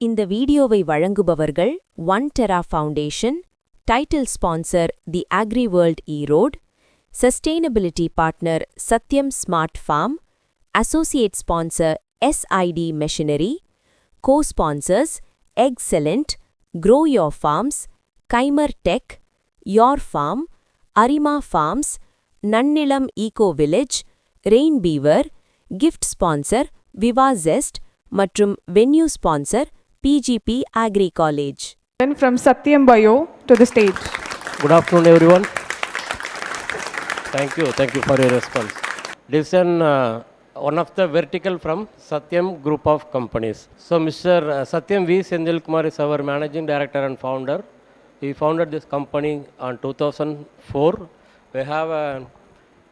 இந்த வீடியோவை வழங்குபவர்கள் one terra foundation, title sponsor the agri world Erode, sustainability partner Sathyam smart farm, associate sponsor SID machinery, co-sponsors excellent, grow your farms, Kaimer tech, your farm, Arima farms, Nannilam eco village, rain beaver, gift sponsor viva zest மற்றும் venue sponsor PGP Agri College. Then from Satyam Bio to the stage. Good afternoon, everyone. Thank you for your response. This is one of the vertical from Satyam Group of Companies. So, Mr. Satyam V. Senthil Kumar is our Managing Director and Founder. He founded this company on 2004. We have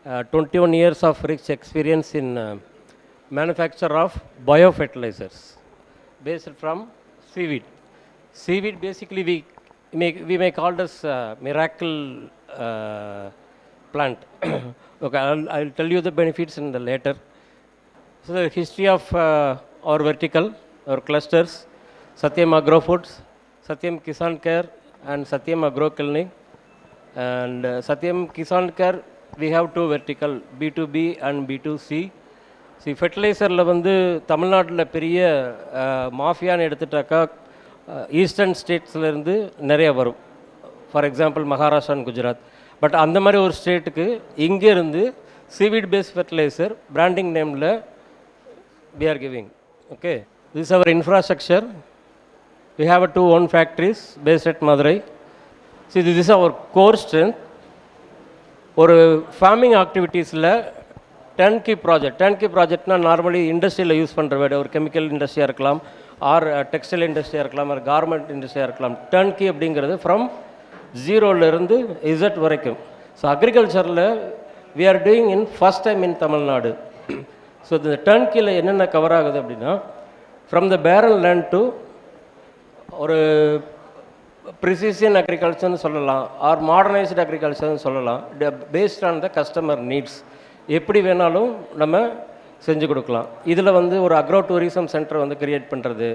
21 years of rich experience in manufacture of biofertilizers based from seaweed. Seaweed basically we may call this miracle plant. Okay, I'll tell you the benefits in the later. So the history of our vertical, our clusters, Satyam Agro Foods, Satyam Kisan Care and Satyam Agro Clinic. And Satyam Kisan Care, we have two vertical, B2B and B2C. சி ஃபெர்டிலைசரில் வந்து தமிழ்நாட்டில் பெரிய மாஃபியான்னு எடுத்துட்டாக்கா eastern ஸ்டேட்ஸ்லேருந்து நிறைய வரும். For example Maharashtra and Gujarat. But அந்த மாதிரி ஒரு ஸ்டேட்டுக்கு இங்கேருந்து சீவீட் பேஸ்ட் ஃபெர்டிலைசர் பிராண்டிங் நேமில் we are giving. Okay, this is our infrastructure. We have 2 own factories based at Madurai. See, this is our core strength. ஒரு ஃபார்மிங் ஆக்டிவிட்டீஸில் டர்ன்கி ப்ராஜெக்ட்னா நார்மலி இண்டஸ்ட்ரியில் use பண்ணுற word, ஒரு கெமிக்கல் இண்டஸ்ட்ரியாக இருக்கலாம், R textile இண்டஸ்ட்ரியாக இருக்கலாம், R garment இண்டஸ்ட்ரியாக இருக்கலாம். Turnkey அப்படிங்கிறது from ஜீரோலேருந்து Z வரைக்கும். ஸோ அக்ரிகல்ச்சரில் we are doing in first time in Tamil Nadu. So இந்த டர்ன்கியில் என்னென்ன கவர் ஆகுது அப்படின்னா, from the barren land to ஒரு ப்ரிசிஷன் அக்ரிகல்ச்சர்னு சொல்லலாம், ஆர் மாடர்னைஸ்டு அக்ரிகல்ச்சர்னு சொல்லலாம். Based on the customer needs எப்படி வேணாலும் நம்ம செஞ்சு கொடுக்கலாம். இதில் வந்து ஒரு அக்ரோ டூரிசம் சென்டர் வந்து கிரியேட் பண்ணுறது,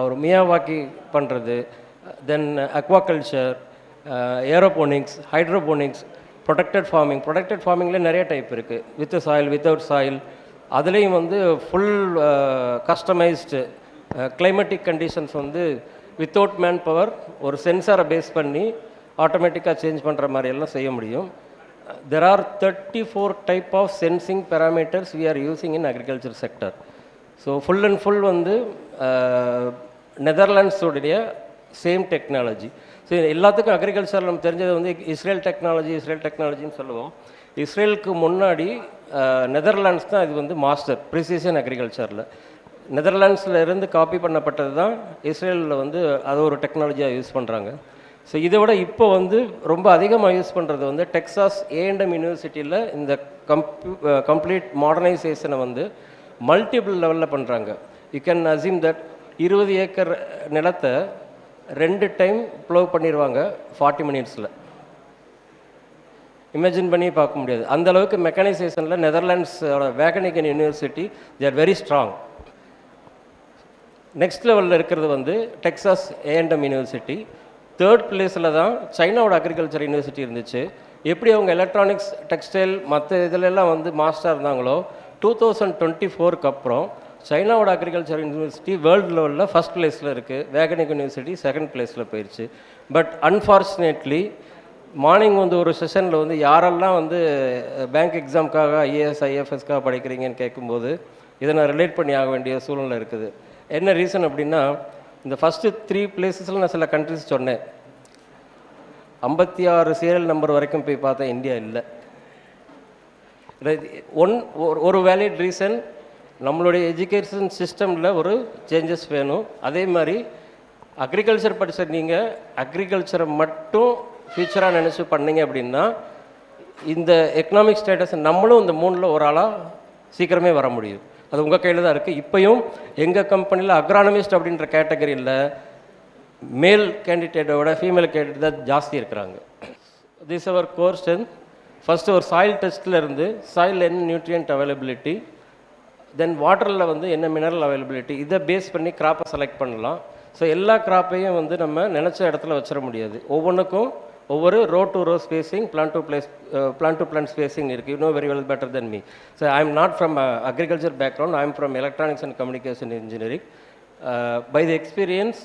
ஒரு மியாவாக்கி பண்ணுறது, then aquaculture, aeroponics, hydroponics, protected ஃபார்மிங்கில் நிறைய டைப் இருக்குது. With soil, without soil. அதுலேயும் வந்து ஃபுல் கஸ்டமைஸ்டு கிளைமேட்டிக் கண்டிஷன்ஸ் வந்து வித்தவுட் மேன் பவர் ஒரு சென்சாரை பேஸ் பண்ணி ஆட்டோமேட்டிக்காக சேஞ்ச் பண்ணுற மாதிரியெல்லாம் செய்ய முடியும். There are 34 type of sensing parameters we are using in agriculture sector. So full and full வந்து நெதர்லாண்ட்ஸ் உடைய சேம் டெக்னாலஜி. ஸோ எல்லாத்துக்கும் அக்ரிகல்ச்சர் நம்ம தெரிஞ்சது வந்து இஸ்ரேல் டெக்னாலஜின்னு சொல்லுவோம். இஸ்ரேலுக்கு முன்னாடி நெதர்லாண்ட்ஸ் தான் இது வந்து மாஸ்டர் ப்ரிசிஷன் அக்ரிகல்ச்சரில். நெதர்லாண்ட்ஸில் இருந்து காப்பி பண்ணப்பட்டது தான் இஸ்ரேலில் வந்து அது ஒரு டெக்னாலஜியாக யூஸ் பண்ணுறாங்க. ஸோ இதை விட இப்போ வந்து ரொம்ப அதிகமாக யூஸ் பண்ணுறது வந்து டெக்சாஸ் A&M யூனிவர்சிட்டியில் இந்த கம்ப்ளீட் மாடர்னைசேஷனை வந்து மல்டிபிள் லெவலில் பண்ணுறாங்க. You can assume that 20 acre நிலத்தை 2 டைம் ப்ளோ பண்ணிடுவாங்க 40 மினிட்ஸில். இமேஜின் பண்ணி பார்க்க முடியாது. அந்தளவுக்கு மெக்கானைசேஷனில் நெதர்லாண்ட்ஸோட Wageningen university they are very strong. Next லெவலில் இருக்கிறது வந்து டெக்சாஸ் A&M யூனிவர்சிட்டி. 3rd பிளேஸில் தான் சைனாவோட அக்ரிகல்ச்சர் யூனிவர்சிட்டி இருந்துச்சு. எப்படி அவங்க எலக்ட்ரானிக்ஸ், டெக்ஸ்டைல் மற்ற இதிலெல்லாம் வந்து மாஸ்டராக இருந்தாங்களோ, 2024க்கு அப்புறம் சைனாவோட அக்ரிகல்ச்சர் யூனிவர்சிட்டி வேர்ல்டு லெவலில் ஃபஸ்ட் பிளேஸில் இருக்குது. வேகனிக் யூனிவர்சிட்டி 2nd பிளேஸில் போயிடுச்சு. பட் அன்ஃபார்ச்சுனேட்லி மார்னிங் வந்து ஒரு செஷனில் வந்து யாரெல்லாம் வந்து பேங்க் எக்ஸாமுக்காக IAS IFSக்காக படிக்கிறீங்கன்னு கேட்கும்போது இதை நான் ரிலேட் பண்ணி ஆக வேண்டிய சூழ்நிலை இருக்குது. என்ன ரீசன் அப்படின்னா, இந்த ஃபஸ்ட்டு 3 பிளேஸஸில் நான் சில கண்ட்ரிஸ் சொன்னேன். 56 சீரியல் நம்பர் வரைக்கும் போய் பார்த்தேன், இந்தியா இல்லை. ஒரு வேலிட் ரீசன், நம்மளுடைய எஜுகேஷன் சிஸ்டமில் ஒரு சேஞ்சஸ் வேணும். அதே மாதிரி அக்ரிகல்ச்சர் படித்த நீங்கள் அக்ரிகல்ச்சரை மட்டும் ஃபியூச்சராக நினச்சி பண்ணிங்க அப்படின்னா இந்த எக்கனாமிக் ஸ்டேட்டஸ் நம்மளும் இந்த 3ல் ஒரு ஆளாக சீக்கிரமே வர முடியும். அது உங்கள் கையில் தான் இருக்குது. இப்போயும் எங்கள் கம்பெனியில் அக்ரானமிஸ்ட் அப்படின்ற கேட்டகரியில் மேல் கேண்டிடேட்டை விட ஃபீமேல் கேண்டிடேட் தான் ஜாஸ்தி இருக்கிறாங்க. This our core strength. First ஒரு சாயில் டெஸ்ட்டில் இருந்து சாயில் என்ன நியூட்ரியன்ட் அவைலபிலிட்டி, தென் வாட்டரில் வந்து என்ன மினரல் அவைலபிலிட்டி, இதை பேஸ் பண்ணி கிராப்பை செலக்ட் பண்ணலாம். ஸோ எல்லா கிராப்பையும் வந்து நம்ம நினச்ச இடத்துல வச்சிட முடியாது. ஒவ்வொன்றுக்கும் ஒவ்வொரு row to row spacing, plan to plan spacing இருக்குது. You know very well better than me. So I am not from agriculture background, I am from electronics and communication engineering. By the experience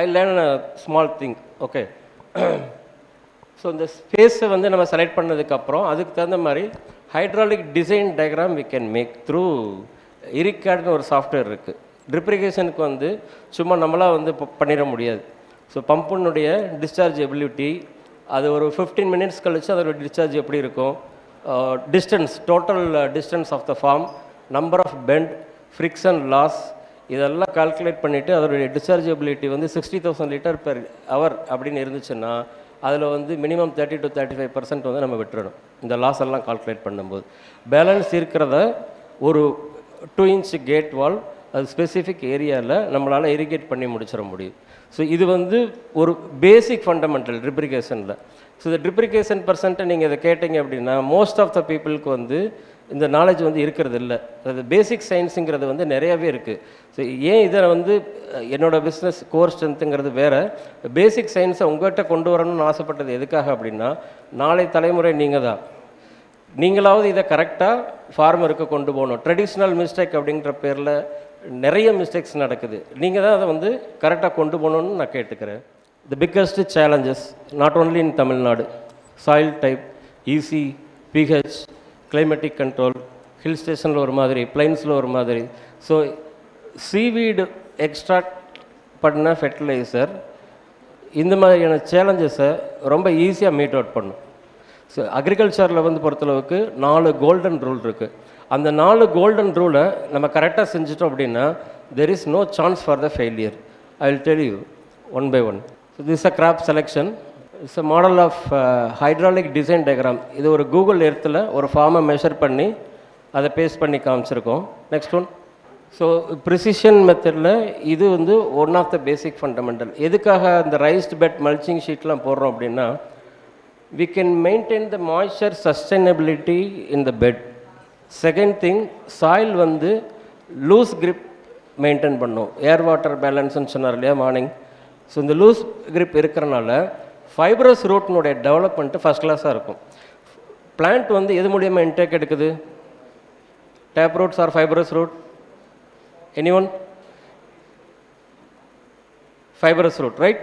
I learn a small thing. Okay, so இந்த ஸ்பேஸை வந்து நம்ம select பண்ணதுக்கப்புறம் அதுக்கு தகுந்த மாதிரி hydraulic design diagram we can make through இரிகேட்னு ஒரு சாஃப்ட்வேர் இருக்குது. ட்ரிப்ரிகேஷனுக்கு வந்து சும்மா நம்மளாக வந்து பண்ணிட முடியாது. ஸோ பம்புனுடைய டிஸ்சார்ஜ் எபிலிட்டி, அது ஒரு 15 மினிட்ஸ் கழித்து அதோட டிஸ்சார்ஜ் எப்படி இருக்கும், distance, total distance of the farm, number of bend, friction loss, இதெல்லாம் கால்குலேட் பண்ணிவிட்டு அதோடைய டிஸ்சார்ஜ் எபிலிட்டி வந்து 60,000 லிட்டர் பெர் ஹவர் அப்படின்னு இருந்துச்சுன்னா அதில் வந்து மினிமம் 30 to 35% வந்து நம்ம விட்டுறணும் இந்த லாஸ் எல்லாம் கால்குலேட் பண்ணும்போது. பேலன்ஸ் இருக்கிறத ஒரு 2 இன்ச் கேட் வால் அது ஸ்பெசிஃபிக் ஏரியாவில் நம்மளால் இரிகேட் பண்ணி முடிச்சிட முடியும். ஸோ இது வந்து ஒரு பேசிக் ஃபண்டமெண்டல் ட்ரிப்ரிகேஷனில். ஸோ இந்த ட்ரிப்ரிகேஷன் பர்சன்ட்டை நீங்கள் இதை கேட்டிங்க அப்படின்னா மோஸ்ட் ஆஃப் த பீப்புளுக்கு வந்து இந்த நாலேஜ் வந்து இருக்கிறது இல்லை. அது பேசிக் சயின்ஸுங்கிறது வந்து நிறையாவே இருக்குது. ஸோ ஏன் இதை வந்து என்னோடய பிஸ்னஸ் கோர் ஸ்ட்ரென்த்துங்கிறது வேறு, பேசிக் சயின்ஸை உங்கள்கிட்ட கொண்டு வரணும்னு ஆசைப்பட்டது எதுக்காக அப்படின்னா, நாளை தலைமுறை நீங்கள் தான், நீங்களாவது இதை கரெக்டாக ஃபார்மருக்கு கொண்டு போகணும். ட்ரெடிஷ்னல் மிஸ்டேக் அப்படிங்கிற பேரில் நிறைய மிஸ்டேக்ஸ் நடக்குது. நீங்கள் தான் அதை வந்து கரெக்டாக கொண்டு போகணுன்னு நான் கேட்டுக்கிறேன். The biggest challenges not only in Tamil Nadu, soil type, EC, pH, climatic control, hill ஸ்டேஷனில் ஒரு மாதிரி, பிளைன்ஸில் ஒரு மாதிரி. ஸோ சீவீடு எக்ஸ்ட்ராக்ட் பண்ண ஃபெர்டிலைசர் இந்த மாதிரியான சேலஞ்சஸை ரொம்ப ஈஸியாக மீட் அவுட் பண்ணும். ஸோ அக்ரிகல்ச்சரில் வந்து பொறுத்தளவுக்கு 4 கோல்டன் ரூல் இருக்குது. அந்த 4 கோல்டன் ரூலை நம்ம கரெக்டாக செஞ்சிட்டோம் அப்படின்னா there is no chance for the failure. I will tell you one by one. So this a crop selection, it's a model of hydraulic design diagram. இது ஒரு கூகுள் எர்த்தில் ஒரு ஃபார்மை மெஷர் பண்ணி அதை பேஸ்ட் பண்ணி காமிச்சிருக்கோம். Next one. ஸோ ப்ரிசிஷன் மெத்தடில் இது வந்து one of the basic fundamental. எதுக்காக இந்த ரைஸ்டு பெட் மல்ச்சிங் ஷீட்லாம் போடுறோம் அப்படின்னா, we can maintain the moisture sustainability in the bed. Second thing, soil வந்து loose grip maintain பண்ணும். ஏர் வாட்டர் பேலன்ஸ்னு சொன்னார் இல்லையா மார்னிங். ஸோ இந்த லூஸ் grip இருக்கிறனால ஃபைப்ரஸ் ரூட்னுடைய டெவலப்மெண்ட்டு ஃபஸ்ட் கிளாஸாக இருக்கும். பிளான்ட் வந்து எது மூலியமாக இன்டேக் எடுக்குது? Tap roots or fibrous root? Anyone? Fibrous root, right?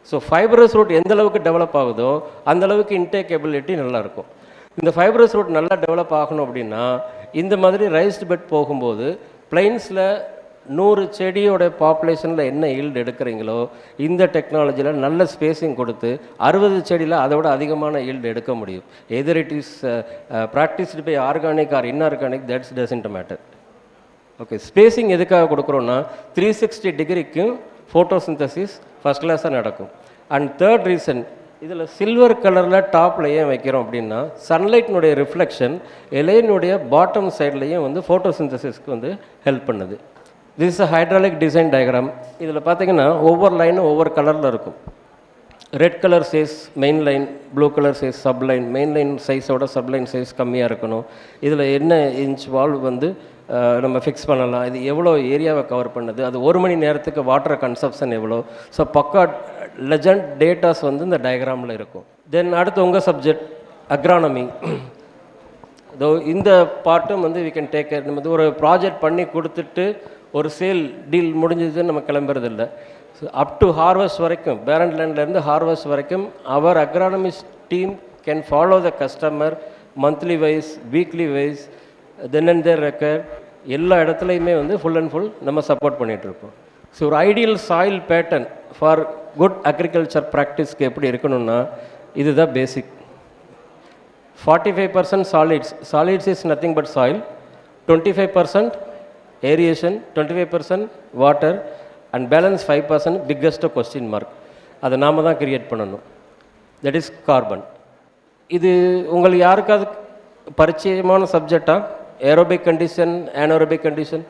So fibrous root எந்த அளவுக்கு டெவலப் ஆகுதோ அந்த அளவுக்கு இன்டேக் எபிலிட்டி நல்லாயிருக்கும். இந்த ஃபைப்ரஸ் ரூட் நல்லா டெவலப் ஆகணும் அப்படின்னா இந்த மாதிரி ரைஸ்டு பெட் போகும்போது பிளைன்ஸில் 100 செடியோட பாப்புலேஷனில் என்ன ஈல்டு எடுக்கிறீங்களோ இந்த டெக்னாலஜியில் நல்ல ஸ்பேஸிங் கொடுத்து 60 செடியில் அதை விட அதிகமான ஈல்டு எடுக்க முடியும். Either it is practised by organic or inorganic, that's doesn't matter. Okay, spacing எதுக்காக கொடுக்குறோன்னா 360 டிகிரிக்கும் ஃபோட்டோசிந்தசிஸ் ஃபஸ்ட் கிளாஸாக நடக்கும். அண்ட் தேர்ட் ரீசன், இதில் சில்வர் கலரில் டாப்பில் ஏன் வைக்கிறோம் அப்படின்னா சன்லைட்னுடைய ரிஃப்ளெக்ஷன் இலையினுடைய பாட்டம் சைட்லேயும் வந்து ஃபோட்டோசிந்தசிஸ்க்கு வந்து ஹெல்ப் பண்ணுது. This is a hydraulic design diagram. இதில் பார்த்தீங்கன்னா ஒவ்வொரு லைனும் ஒவ்வொரு கலரில் இருக்கும். Red colour size main line, blue colour size sub line. Main line சைஸோட சப் லைன் சைஸ் கம்மியாக இருக்கணும். இதில் என்ன இன்ச் வால்வ் வந்து நம்ம ஃபிக்ஸ் பண்ணலாம், இது எவ்வளோ ஏரியாவை கவர் பண்ணுது, அது 1 மணி நேரத்துக்கு வாட்டர் கன்சப்ஷன் எவ்வளோ. ஸோ பக்கா லெஜண்ட் டேட்டாஸ் வந்து இந்த டயக்ராமில் இருக்கும். தென் அடுத்து உங்கள் சப்ஜெக்ட் அக்ரானமி. இதோ இந்த பார்ட்டும் வந்து வி கேன் டேக் கேர். நம்ம ஒரு ப்ராஜெக்ட் பண்ணி கொடுத்துட்டு ஒரு சேல் டீல் முடிஞ்சதுன்னு நம்ம கிளம்புறதில்லை. ஸோ அப் டு ஹார்வெஸ்ட் வரைக்கும், பேரண்ட் லேண்ட்லேருந்து ஹார்வெஸ்ட் வரைக்கும் our agronomist team can follow the customer monthly wise, weekly wise, then and there record எல்லா இடத்துலையுமே வந்து ஃபுல் அண்ட் ஃபுல் நம்ம சப்போர்ட் பண்ணிகிட்ருக்கோம். ஸோ ஒரு ideal soil pattern for good agriculture ப்ராக்டிஸ்க்கு எப்படி இருக்கணும்னா இதுதான் basic. 45% solids. Solids is nothing but soil. 25% aeration, 25% water and balance 5% biggest question mark. அதை நாம் தான் கிரியேட் பண்ணணும். That is carbon. இது உங்களுக்கு யாருக்காவது பரிச்சயமான சப்ஜெக்டா? Aerobic condition, anaerobic condition,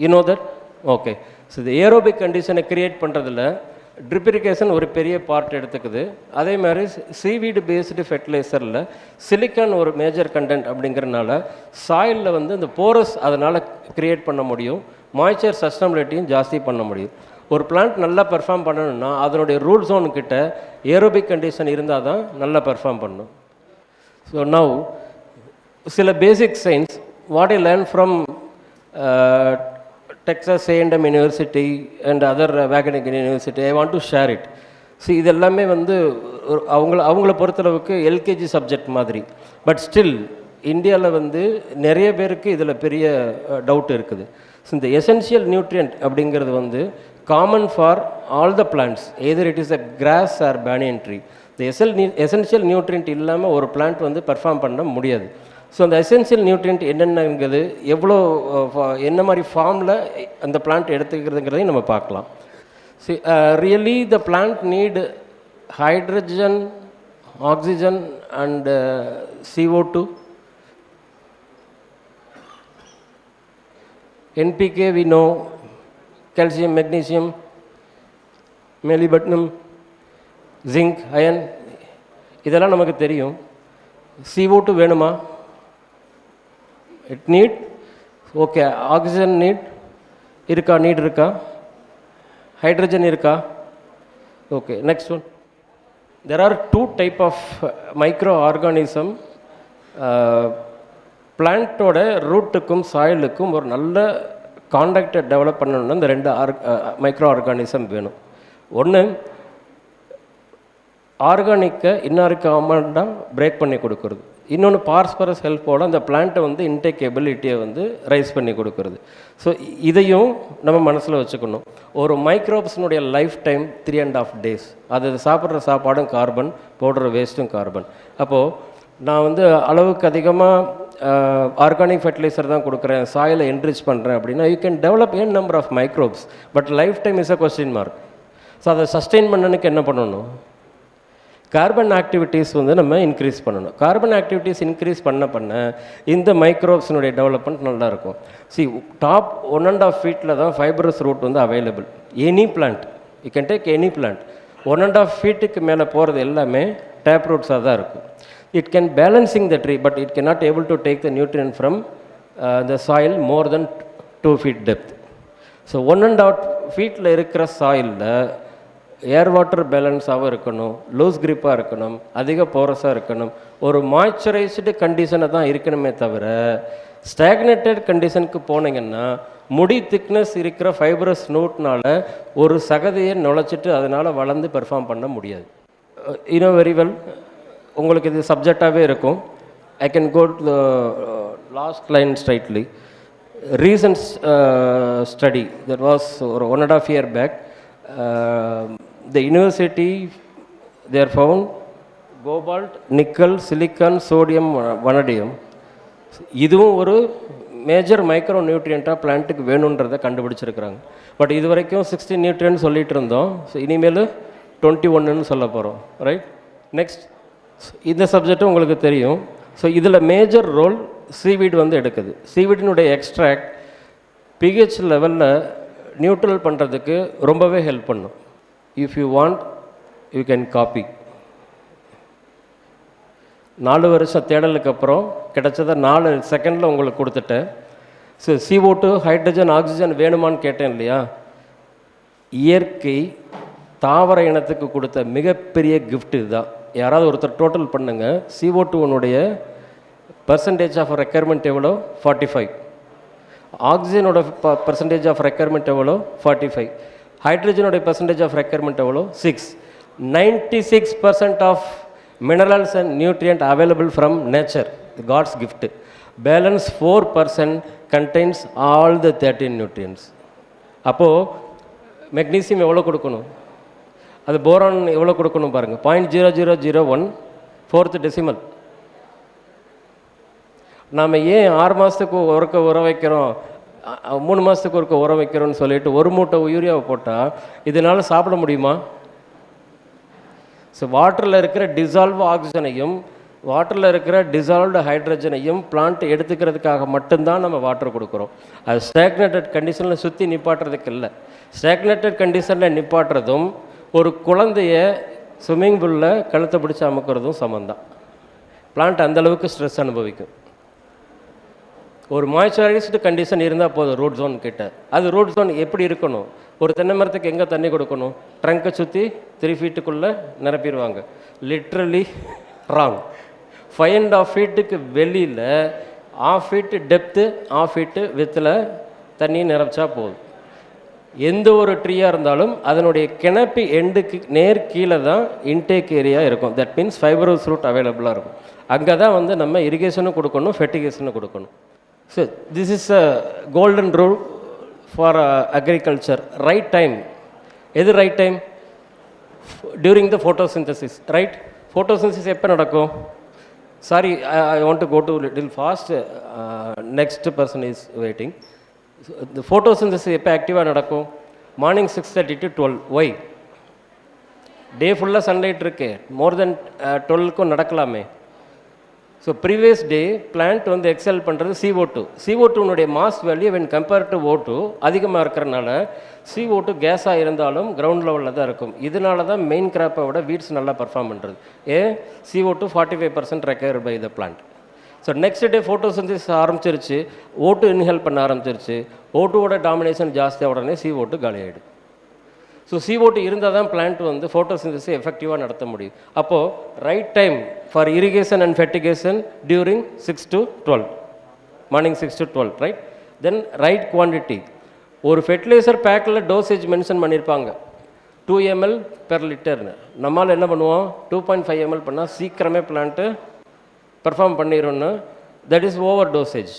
you know that? Okay. So இந்த ஏரோபிக் கண்டிஷனை கிரியேட் பண்ணுறதுல ட்ரிப் இரிகேஷன் ஒரு பெரிய பார்ட் எடுத்துக்குது. அதே மாதிரி சீவீடு பேஸ்டு ஃபெர்டிலைசரில் சிலிக்கான் ஒரு மேஜர் கண்டென்ட் அப்படிங்கிறனால சாயிலில் வந்து இந்த போரஸ் அதனால் க்ரியேட் பண்ண முடியும், மாய்ச்சர் சஸ்டபிலிட்டியும் ஜாஸ்தி பண்ண முடியும். ஒரு பிளான்ட் நல்லா பெர்ஃபார்ம் பண்ணணும்னா அதனுடைய ரூட் ஜோனுக்கிட்ட ஏரோபிக் கண்டிஷன் இருந்தால் தான் நல்லா பெர்ஃபார்ம் பண்ணணும். ஸோ நவ் சில basic science what I learn from Texas A&M University and other Wageningen University, I want to share it. See, இது எல்லாமே வந்து அவங்கள பொறுத்தளவுக்கு எல்கேஜி சப்ஜெக்ட் மாதிரி. பட் ஸ்டில் இந்தியாவில் வந்து நிறைய பேருக்கு இதில் பெரிய டவுட் இருக்குது. ஸோ இந்த எசென்ஷியல் நியூட்ரியன்ட் அப்படிங்கிறது வந்து common for all the plants, either it is a grass or banyan tree. இந்த எசென்ஷியல் நியூட்ரியன்ட் இல்லாமல் ஒரு பிளான்ட் வந்து பெர்ஃபார்ம் பண்ண முடியாது. ஸோ அந்த எசென்ஷியல் நியூட்ரியன்ட் என்னென்னங்கிறது, எவ்வளோ என்ன மாதிரி ஃபார்மில் அந்த பிளான்ட் எடுத்துக்கிறதுங்கிறதையும் நம்ம பார்க்கலாம். So really the plant need hydrogen, oxygen and CO2. NPK we know, calcium, magnesium, molybdenum, zinc, iron, இதெல்லாம் நமக்கு தெரியும். CO2 வேணுமா? It need. ஓகே, ஆக்சிஜன் இருக்கா? நீட் இருக்கா? ஹைட்ரஜன் இருக்கா? Okay, next one. There are 2 type of micro organism. பிளான்ட்டோட ரூட்டுக்கும் சாயிலுக்கும் ஒரு நல்ல கான்டாக்டை டெவலப் பண்ணணும்னா இந்த 2 மைக்ரோ ஆர்கானிசம் வேணும். ஒன்று ஆர்கானிக்கை இன்ஆர்கானிக்காக பிரேக் பண்ணி கொடுக்குறது, இன்னொன்று பாஸ்பரஸ் ஹெல்ப்போட அந்த பிளான்ட்டை வந்து இன்டேக் எபிலிட்டியை வந்து ரைஸ் பண்ணி கொடுக்குறது. ஸோ இதையும் நம்ம மனசில் வச்சுக்கணும். ஒரு மைக்ரோப்ஸினுடைய லைஃப் டைம் 3.5 days. அது சாப்பிட்ற சாப்பாடும் கார்பன், போடுற வேஸ்ட்டும் கார்பன். அப்போது நான் வந்து அளவுக்கு அதிகமாக ஆர்கானிக் ஃபெர்டிலைசர் தான் கொடுக்குறேன், சாயிலை என்ரிச் பண்ணுறேன் அப்படின்னா you can develop n number of microbes, but life time is a question mark. So அதை சஸ்டெயின் பண்ணனுக்கு என்ன பண்ணணும்? கார்பன் ஆக்டிவிட்டீஸ் வந்து நம்ம இன்க்ரீஸ் பண்ணணும். கார்பன் ஆக்டிவிட்டீஸ் இன்க்ரீஸ் பண்ண இந்த மைக்ரோப்ஸினுடைய டெவலப்மெண்ட் நல்லாயிருக்கும். டாப் 1.5 feet தான் ஃபைபரஸ் ரூட் வந்து available. Any plant, you can take any plant. 1.5 feet மேலே போகிறது எல்லாமே டேப் ரூட்ஸாக தான் இருக்கும். It can balancing the tree, but it can not able to take the nutrient from the soil more than 2 feet depth. So 1.5 feet இருக்கிற சாயிலில் air water பேலன்ஸாகவும் இருக்கணும், loose கிரிப்பாக இருக்கணும், அதிக போரஸாக இருக்கணும், ஒரு மாய்ச்சரைஸ்டு கண்டிஷனை தான் இருக்கணுமே தவிர ஸ்டாக்னேட்டட் கண்டிஷனுக்கு போனீங்கன்னா முடி திக்னஸ் இருக்கிற ஃபைபரஸ் நோட்னால் ஒரு சகதியை நுழைச்சிட்டு அதனால் வளர்ந்து பெர்ஃபார்ம் பண்ண முடியாது. வெரி வெல், உங்களுக்கு இது சப்ஜெக்டாகவே இருக்கும். I can go to the last line straightly. Recent study that was ஒரு 1.5 year back. The university, they are found cobalt, nickel, silicon, sodium, vanadium. இதுவும் ஒரு மேஜர் மைக்ரோ நியூட்ரியண்ட்டாக பிளான்ட்டுக்கு வேணுன்றதை கண்டுபிடிச்சிருக்கிறாங்க. பட் இது வரைக்கும் 16 நியூட்ரியன்ட் சொல்லிகிட்டு இருந்தோம். ஸோ இனிமேல் 21ன்னு சொல்ல போகிறோம். Right, next. இந்த சப்ஜெக்டும் உங்களுக்கு தெரியும். ஸோ இதில் மேஜர் ரோல் சீவீட் வந்து எடுக்குது. சீவீடினுடைய எக்ஸ்ட்ராக்ட் பிஹெச் லெவலில் நியூட்ரல் பண்ணுறதுக்கு ரொம்பவே ஹெல்ப் பண்ணும். If you want you can copy. 4 வருஷம் தேடலுக்கு அப்புறம் கிடச்சதை 4 செகண்டில் உங்களுக்கு கொடுத்துட்டேன். ஸோ CO2, ஹைட்ரஜன், ஆக்சிஜன் வேணுமான்னு கேட்டேன் இல்லையா? இயற்கை தாவர இனத்துக்கு கொடுத்த மிகப்பெரிய கிஃப்ட் இதுதான். யாராவது ஒருத்தர் டோட்டல் பண்ணுங்கள். CO2னுடைய பர்சன்டேஜ் ஆஃப் ரெக்யர்மெண்ட் எவ்வளோ? 45. ஆக்சிஜனோட பர்சன்டேஜ் ஆஃப் ரெக்யர்மெண்ட் எவ்வளோ? 45. ஹைட்ரஜனோட பர்சன்டேஜ் ஆஃப் ரெக்யர்மெண்ட் எவ்வளோ? 6. 96% of minerals and nutrient available from nature, God's gift. Balance 4% contains all the 13 nutrients. அப்போது மெக்னீசியம் எவ்வளோ கொடுக்கணும்? அது போரான் எவ்வளோ கொடுக்கணும் பாருங்கள், 0.0001 4th டெசிமல். நாம் ஏன் 6 மாதத்துக்கு ஒருக்க உரம் வைக்கிறோம், 3 மாதத்துக்கு ஒருக்க உரம் வைக்கிறோன்னு சொல்லிட்டு 1 மூட்டை யூரியாவை போட்டால் இதனால் சாப்பிட முடியுமா? ஸோ வாட்டரில் இருக்கிற டிசால்வ் ஆக்சிஜனையும் வாட்டரில் இருக்கிற டிசால்வ்டு ஹைட்ரஜனையும் பிளான்ட் எடுத்துக்கிறதுக்காக மட்டும்தான் நம்ம வாட்டர் கொடுக்குறோம். அது ஸ்டாக்னேட்டட் கண்டிஷனில் சுற்றி நிப்பாட்டுறதுக்கு இல்லை. ஸ்டாக்னேட்டட் கண்டிஷனில் நிப்பாட்டுறதும் ஒரு குழந்தைய ஸ்விம்மிங் பூலில் கழுத்தை பிடிச்சி அமுக்கிறதும் சமந்தான். பிளான்ட் அந்தளவுக்கு ஸ்ட்ரெஸ் அனுபவிக்கும். ஒரு மாய்ச்சரைஸ்டு கண்டிஷன் இருந்தால் போதும் ரூட் ஜோன் கிட்ட. அது ரூட் ஜோன் எப்படி இருக்கணும்? ஒரு தென்னை மரத்துக்கு எங்கே தண்ணி கொடுக்கணும்? ட்ரங்கை சுற்றி 3 ஃபீட்டுக்குள்ளே நிரப்பிடுவாங்க. Literally wrong. 5.5 ஃபீட்டுக்கு வெளியில் 1/2 ஃபீட்டு டெப்த்து 1/2 ஃபீட்டு வித்தில் தண்ணி நிரப்பிச்சா போதும். எந்த ஒரு ட்ரீயாக இருந்தாலும் அதனுடைய கிணப்பி எண்டுக்கு நேர் கீழே தான் இன்டேக் ஏரியா இருக்கும். தட் மீன்ஸ் ஃபைபரஸ் ரூட் அவைலபிளாக இருக்கும். அங்கே தான் வந்து நம்ம இரிகேஷனும் கொடுக்கணும், ஃபெர்டிகேஷனும் கொடுக்கணும். So this is a golden rule for agriculture. Right time. எது right time? During the photosynthesis. Right? Photosynthesis எப்போ நடக்கும்? Sorry, I want to go to little fast. Next person is waiting. இந்த ஃபோட்டோசிந்தசிஸ் எப்போ ஆக்டிவாக நடக்கும்? Morning 6:30 to 12. ஒய்? டே ஃபுல்லாக sunlight இருக்கு, more than 12க்கும் நடக்கலாமே. ஸோ ப்ரீவியஸ் டே பிளான்ட் வந்து எக்ஸல் பண்ணுறது CO2. CO2னுடைய mass value when compare to O2 அதிகமாக இருக்கிறனால CO2 கேஸாக இருந்தாலும் கிரவுண்ட் லெவலில் தான் இருக்கும். இதனால தான் மெயின் கிராப்பை விட வீட்ஸ் நல்லா பர்ஃபார்ம் பண்ணுறது. CO2 45% required by the plant. So next day photosynthesis ஆரம்பிச்சிருச்சு, O2 இன்ஹேல் பண்ண ஆரம்பிச்சிருச்சு. O2வோட டாமினேஷன் ஜாஸ்தியாக உடனே CO2 காலி ஆகிடும். ஸோ CO2 இருந்தால் தான் பிளான்ட் வந்து ஃபோட்டோசிந்தசிஸ் எஃபெக்டிவாக நடத்த முடியும். அப்போது right time for irrigation and fertigation during 6 to 12, morning 6 to 12, right? Then right quantity. ஒரு ஃபெர்டிலைசர் பேக்கில் டோசேஜ் மென்ஷன் பண்ணியிருப்பாங்க 2 ml per லிட்டர்னு. நம்மளால் என்ன பண்ணுவோம்? 2.5 ml பண்ணால் சீக்கிரமே பிளான்ட்டு பர்ஃபார்ம் பண்ணிடும்னு. That is over dosage.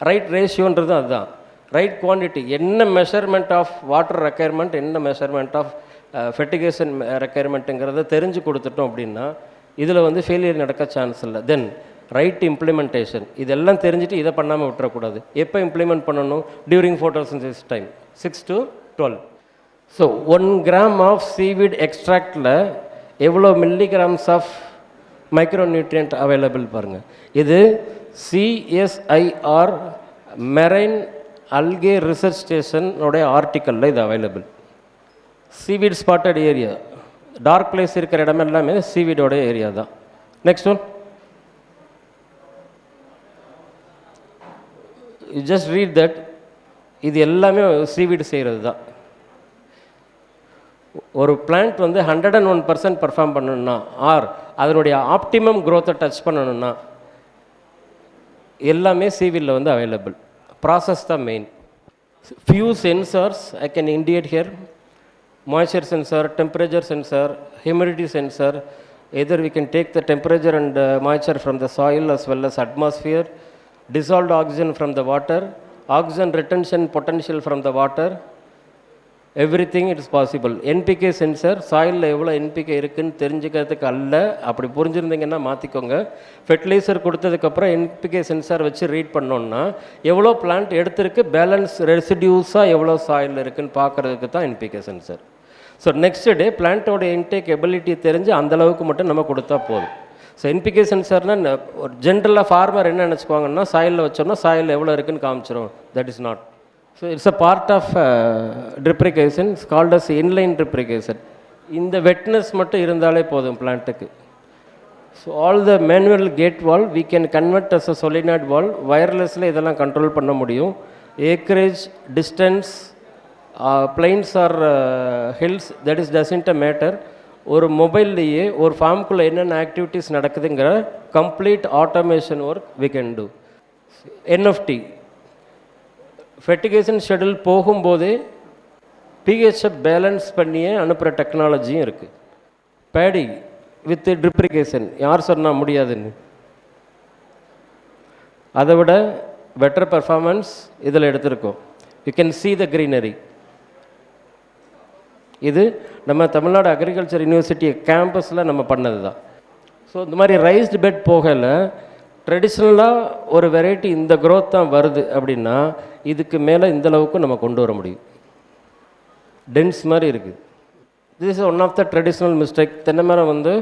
Right ரேஷியோன்றது அதுதான். Right quantity. என்ன மெஷர்மெண்ட் ஆஃப் வாட்டர் ரெக்குயர்மெண்ட், என்ன மெஷர்மெண்ட் ஆஃப் ஃபெர்டிகேஷன் ரெக்குயர்மெண்ட்டுங்கிறத தெரிஞ்சு கொடுத்துட்டோம் அப்படின்னா இதில் வந்து ஃபெயிலியர் நடக்க சான்ஸ் இல்லை. Then right implementation. இதெல்லாம் தெரிஞ்சுட்டு இதை பண்ணாமல் விட்டுறக்கூடாது. எப்போ இம்ப்ளிமெண்ட் பண்ணணும்? During photosynthesis time 6 to 12. So 1 gram of seaweed எக்ஸ்ட்ராக்டில் எவ்வளோ மில்லிகிராம்ஸ் ஆஃப் மைக்ரோநியூட்ரியன்ட் அவைலபிள் பாருங்கள். இது CSIR மெரைன் அல்கே ரிசர்ச் ஸ்டேஷனோடைய ஆர்டிக்கலில் இது available. Seaweed spotted area, dark place இருக்கிற இடம் எல்லாமே சீவீடோடைய ஏரியா தான். Next one, you just read that. இது எல்லாமே சீவீடு செய்கிறது தான். ஒரு பிளான்ட் வந்து 101% பர்ஃபார்ம் பண்ணணும்னா ஆர் அதனுடைய ஆப்டிமம் க்ரோத்தை டச் பண்ணணும்னா எல்லாமே சீவீடில் வந்து available. Process the main. Few sensors I can indicate here: moisture sensor, temperature sensor, humidity sensor. Either we can take the temperature and moisture from the soil as well as atmosphere, dissolved oxygen from the water, oxygen retention potential from the water. Everything it is possible. NPK sensor சாயிலில் எவ்வளோ NPK இருக்குதுன்னு தெரிஞ்சுக்கிறதுக்கு அல்ல. அப்படி புரிஞ்சுருந்தீங்கன்னா மாற்றிக்கோங்க. Fertiliser கொடுத்ததுக்கப்புறம் NPK sensor வச்சு read பண்ணோன்னா எவ்வளோ பிளான்ட் எடுத்திருக்கு, பேலன்ஸ் ரெசிடியூஸாக எவ்வளோ சாயில் இருக்குதுன்னு பார்க்குறதுக்கு தான் NPK sensor. So next day பிளான்ட்டோட இன்டேக் எபிலிட்டி தெரிஞ்சு அந்தளவுக்கு மட்டும் நம்ம கொடுத்தா போதும். ஸோ NPK சென்சார்னால் ஒரு ஜென்ரலாக ஃபார்மர் என்ன நினச்சிக்குவாங்கன்னா சாயிலில் வச்சோன்னா சாயில் எவ்வளோ இருக்குதுன்னு காமிச்சிரும். That is not. So it's a part of drip irrigation. It's called as inline drip irrigation. இந்த wetness மட்டும் இருந்தாலே போதும் பிளான்ட்டுக்கு. So all the manual gate valve we can convert as a solenoid valve. வயர்லெஸில் இதெல்லாம் கண்ட்ரோல் பண்ண முடியும். Acreage, distance, plains or hills, that is doesn't a matter. ஒரு மொபைல்லையே ஒரு ஃபார்முக்குள்ளே என்னென்ன ஆக்டிவிட்டீஸ் நடக்குதுங்கிற complete automation work we can do. NFT fertigation schedule போகும்போதே பிஹெச்சை பேலன்ஸ் பண்ணியே அனுப்புகிற டெக்னாலஜியும் இருக்குது. பேடி வித் ட்ரிப் இரிகேஷன் யார் சொன்னால் முடியாதுன்னு. அதை விட பெட்டர் பர்ஃபார்மன்ஸ் இதில் எடுத்திருக்கோம். You can see the greenery. இது நம்ம தமிழ்நாடு அக்ரிகல்ச்சர் யூனிவர்சிட்டி கேம்பஸில் நம்ம பண்ணது தான். ஸோ இந்த மாதிரி ரைஸ்டு பெட் போகலை ட்ரெடிஷ்னலாக ஒரு வெரைட்டி இந்த க்ரோத் தான் வருது அப்படின்னா இதுக்கு மேலே இந்தளவுக்கு நம்ம கொண்டு வர முடியும். டென்ஸ் மாதிரி இருக்குது. This is one of the traditional mistake. தென்னை மரம் வந்து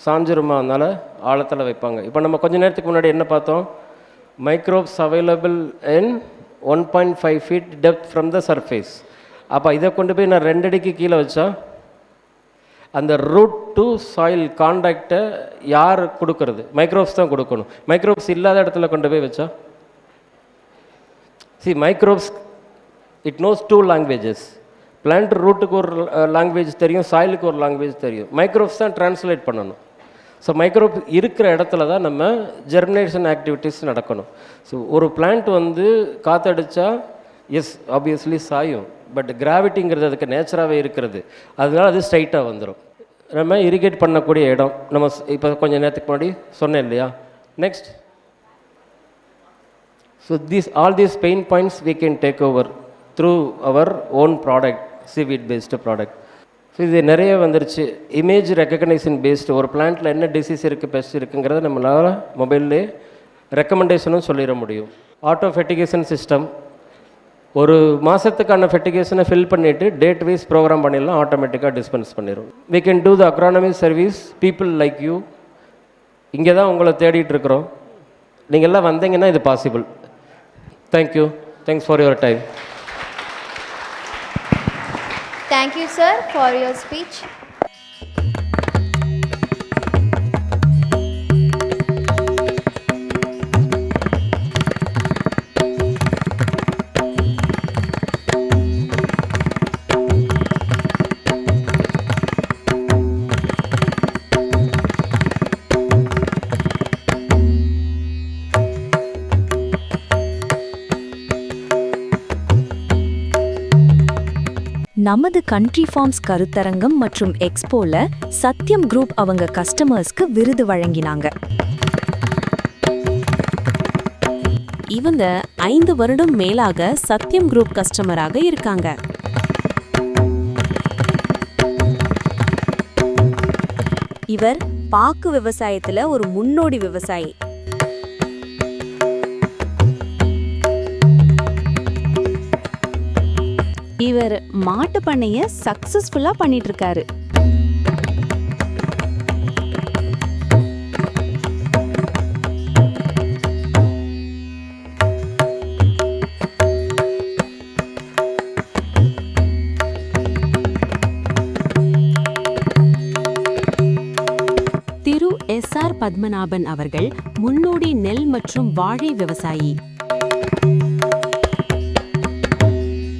சாஞ்சிருமா, அதனால் ஆழத்தில் வைப்பாங்க. இப்போ நம்ம கொஞ்ச நேரத்துக்கு முன்னாடி என்ன பார்த்தோம்? Microbes available in 1.5 feet depth from the surface. அப்போ இதை கொண்டு போய் நான் 2 அடிக்கு கீழே வச்சா அந்த ரூட் டு சாயில் கான்டாக்டை யார் கொடுக்கறது? மைக்ரோப்ஸ் தான் கொடுக்கணும். மைக்ரோப்ஸ் இல்லாத இடத்துல கொண்டு போய் வச்சா microbes it knows 2 languages. Plant ரூட்டுக்கு ஒரு லாங்குவேஜ் தெரியும், சாயிலுக்கு ஒரு லாங்குவேஜ் தெரியும். மைக்ரோப்ஸ் தான் டிரான்ஸ்லேட் பண்ணணும். ஸோ மைக்ரோப் இருக்கிற இடத்துல தான் நம்ம ஜெர்மினேஷன் ஆக்டிவிட்டீஸ் நடக்கணும். ஸோ ஒரு பிளான்ட் வந்து காற்றடிச்சா எஸ் ஆப்வியஸ்லி சாயும், பட் கிராவிட்டிங்கிறது அதுக்கு நேச்சராகவே இருக்கிறது, அதனால அது ஸ்ட்ரைட்டாக வந்துடும். நம்ம இரிகேட் பண்ணக்கூடிய இடம் நம்ம இப்போ கொஞ்சம் நேரத்துக்கு முன்னாடி சொன்னேன் இல்லையா. Next, so all these pain points we can take over through our own product, seaweed based product. So இது நிறைய வந்துருச்சு. இமேஜ் ரெக்கக்னைசேஷன் பேஸ்டு ஒரு பிளான்ட்டில் என்ன டிசீஸ் இருக்குது, பெஸ்ட் இருக்குங்கிறத நம்மளால் மொபைல்லே ரெக்கமெண்டேஷனும் சொல்லிட முடியும். ஆட்டோ ஃபெர்டிகேஷன் சிஸ்டம், ஒரு மாதத்துக்கான ஃபெர்டிகேஷனை ஃபில் பண்ணிவிட்டு டேட் வைஸ் ப்ரோக்ராம் பண்ணிடலாம், ஆட்டோமேட்டிக்காக டிஸ்பென்ஸ் பண்ணிடும். we can do the agronomy service, people like you. இங்கே தான் உங்களை தேடிட்டு இருக்கிறோம். நீங்கள் எல்லாம் வந்தீங்கன்னா இது possible. Thank you. Thanks for your time. Thank you, sir, for your speech. நமது கண்ட்ரி ஃபார்ம்ஸ் கருத்தரங்கம் மற்றும் எக்ஸ்போல சத்யம் குரூப் அவங்க கஸ்டமர்ஸ்க்கு விருது வழங்கினாங்க. இவங்க 5 வருடம் மேலாக சத்யம் குரூப் கஸ்டமராக இருக்காங்க. இவர் பாக்கு விவசாயத்துல ஒரு முன்னோடி விவசாயி. இவர் மாட்டு பண்ணைய சக்சஸ்ஃபுல்லா பண்ணிட்டு இருக்காரு. திரு SR பத்மநாபன் அவர்கள் முன்னோடி நெல் மற்றும் வாழை விவசாயி.